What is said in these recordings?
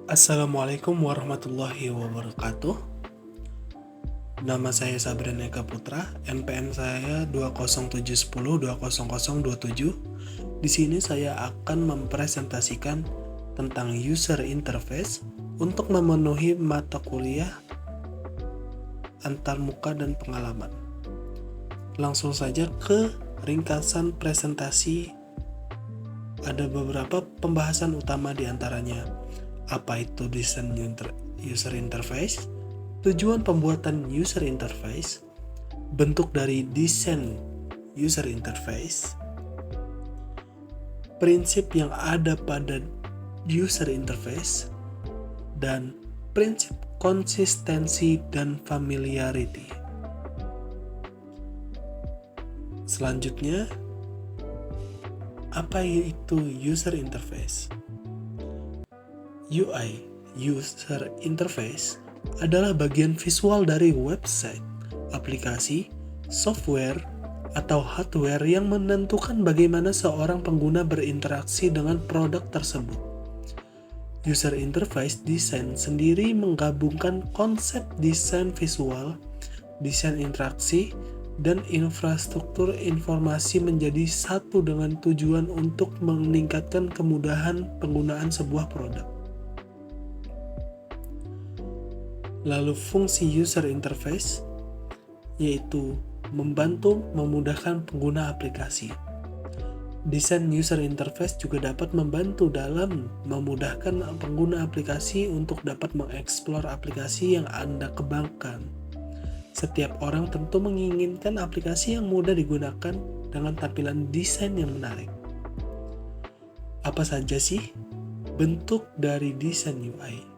Assalamualaikum warahmatullahi wabarakatuh. Nama saya Sabran Eka Putra, NPM saya 20710200027. Di sini saya akan mempresentasikan tentang user interface untuk memenuhi mata kuliah antarmuka dan pengalaman. Langsung saja ke ringkasan presentasi. Ada beberapa pembahasan utama di antaranya. Apa itu desain user interface? Tujuan pembuatan user interface, bentuk dari desain user interface, prinsip yang ada pada user interface, dan prinsip konsistensi dan familiarity. Selanjutnya, apa itu user interface? UI, user interface, adalah bagian visual dari website, aplikasi, software, atau hardware yang menentukan bagaimana seorang pengguna berinteraksi dengan produk tersebut. User interface design sendiri menggabungkan konsep desain visual, desain interaksi, dan infrastruktur informasi menjadi satu dengan tujuan untuk meningkatkan kemudahan penggunaan sebuah produk. Lalu fungsi user interface yaitu membantu memudahkan pengguna aplikasi. Desain user interface juga dapat membantu dalam memudahkan pengguna aplikasi untuk dapat mengeksplor aplikasi yang Anda kembangkan. Setiap orang tentu menginginkan aplikasi yang mudah digunakan dengan tampilan desain yang menarik. Apa saja sih bentuk dari desain UI?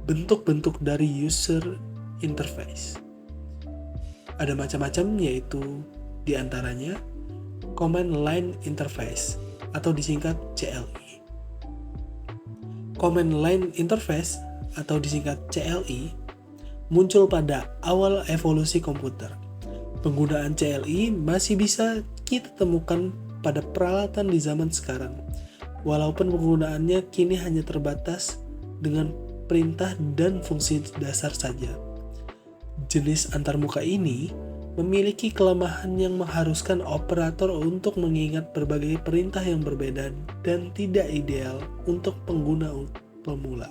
Bentuk-bentuk dari user interface ada macam-macam, yaitu diantaranya Command Line Interface atau disingkat CLI. Command Line Interface atau disingkat CLI muncul pada awal evolusi komputer. Penggunaan CLI masih bisa kita temukan pada peralatan di zaman sekarang, walaupun penggunaannya kini hanya terbatas dengan perintah dan fungsi dasar saja. Jenis antarmuka ini memiliki kelemahan yang mengharuskan operator untuk mengingat berbagai perintah yang berbeda dan tidak ideal untuk pengguna pemula.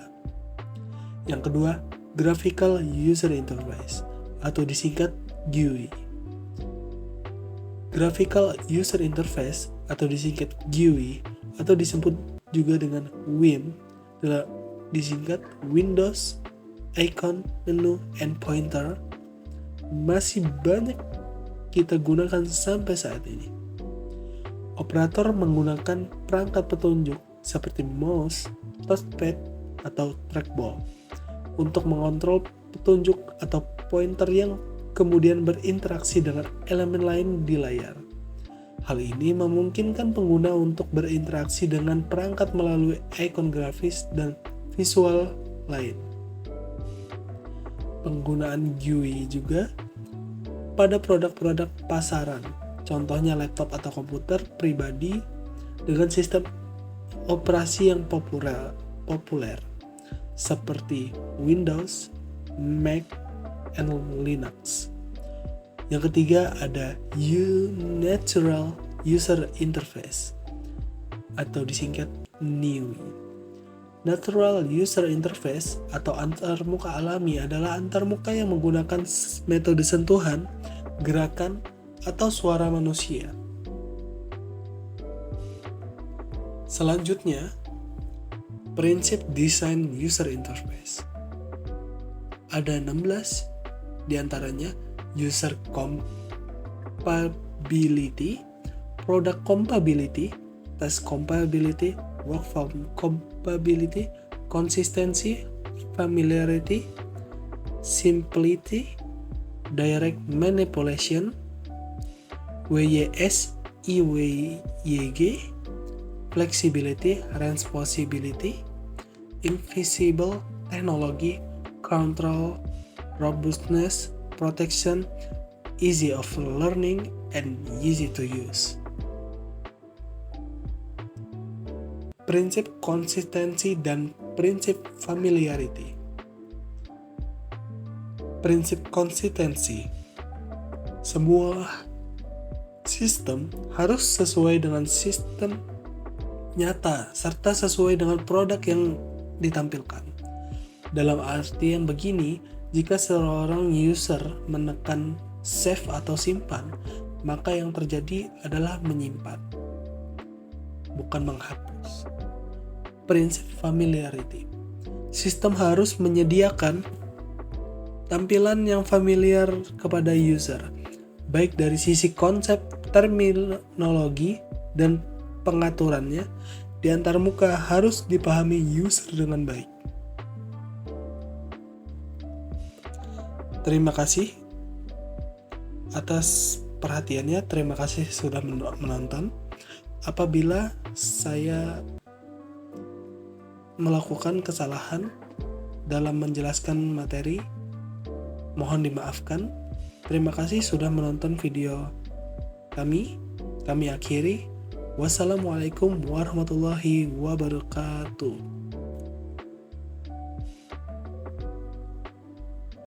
Yang kedua, Graphical User Interface atau disingkat GUI. Graphical User Interface atau disingkat GUI atau disebut juga dengan WIM disingkat Windows, Icon, Menu, and Pointer masih banyak kita gunakan sampai saat ini. Operator menggunakan perangkat petunjuk seperti mouse, touchpad, atau trackball untuk mengontrol petunjuk atau pointer yang kemudian berinteraksi dengan elemen lain di layar. Hal ini memungkinkan pengguna untuk berinteraksi dengan perangkat melalui ikon grafis dan visual lain. Penggunaan GUI juga pada produk-produk pasaran, contohnya laptop atau komputer pribadi dengan sistem operasi yang populer seperti Windows, Mac, and Linux. Yang ketiga ada Natural User Interface atau disingkat NUI. Natural User Interface atau antarmuka alami adalah antarmuka yang menggunakan metode sentuhan, gerakan, atau suara manusia. Selanjutnya, prinsip desain user interface. Ada 16 diantaranya: user compatibility, product compatibility, task compatibility, workflow compatibility, consistency, familiarity, simplicity, direct manipulation, WYS, IWYG, flexibility, responsibility, invisible technology, control, robustness, protection, easy of learning, and easy to use. prinsip konsistensi dan prinsip familiarity. Prinsip konsistensi. Sebuah sistem harus sesuai dengan sistem nyata serta sesuai dengan produk yang ditampilkan. Dalam arti yang begini, jika seorang user menekan save atau simpan, maka yang terjadi adalah menyimpan, bukan menghapus. Prinsip familiarity. Sistem harus menyediakan tampilan yang familiar kepada user, baik dari sisi konsep, terminologi, dan pengaturannya di antarmuka harus dipahami user dengan baik. Terima kasih atas perhatiannya, terima kasih sudah menonton. Apabila saya melakukan kesalahan dalam menjelaskan materi, mohon dimaafkan. Terima kasih sudah menonton video kami. Kami akhiri. Wassalamualaikum warahmatullahi wabarakatuh.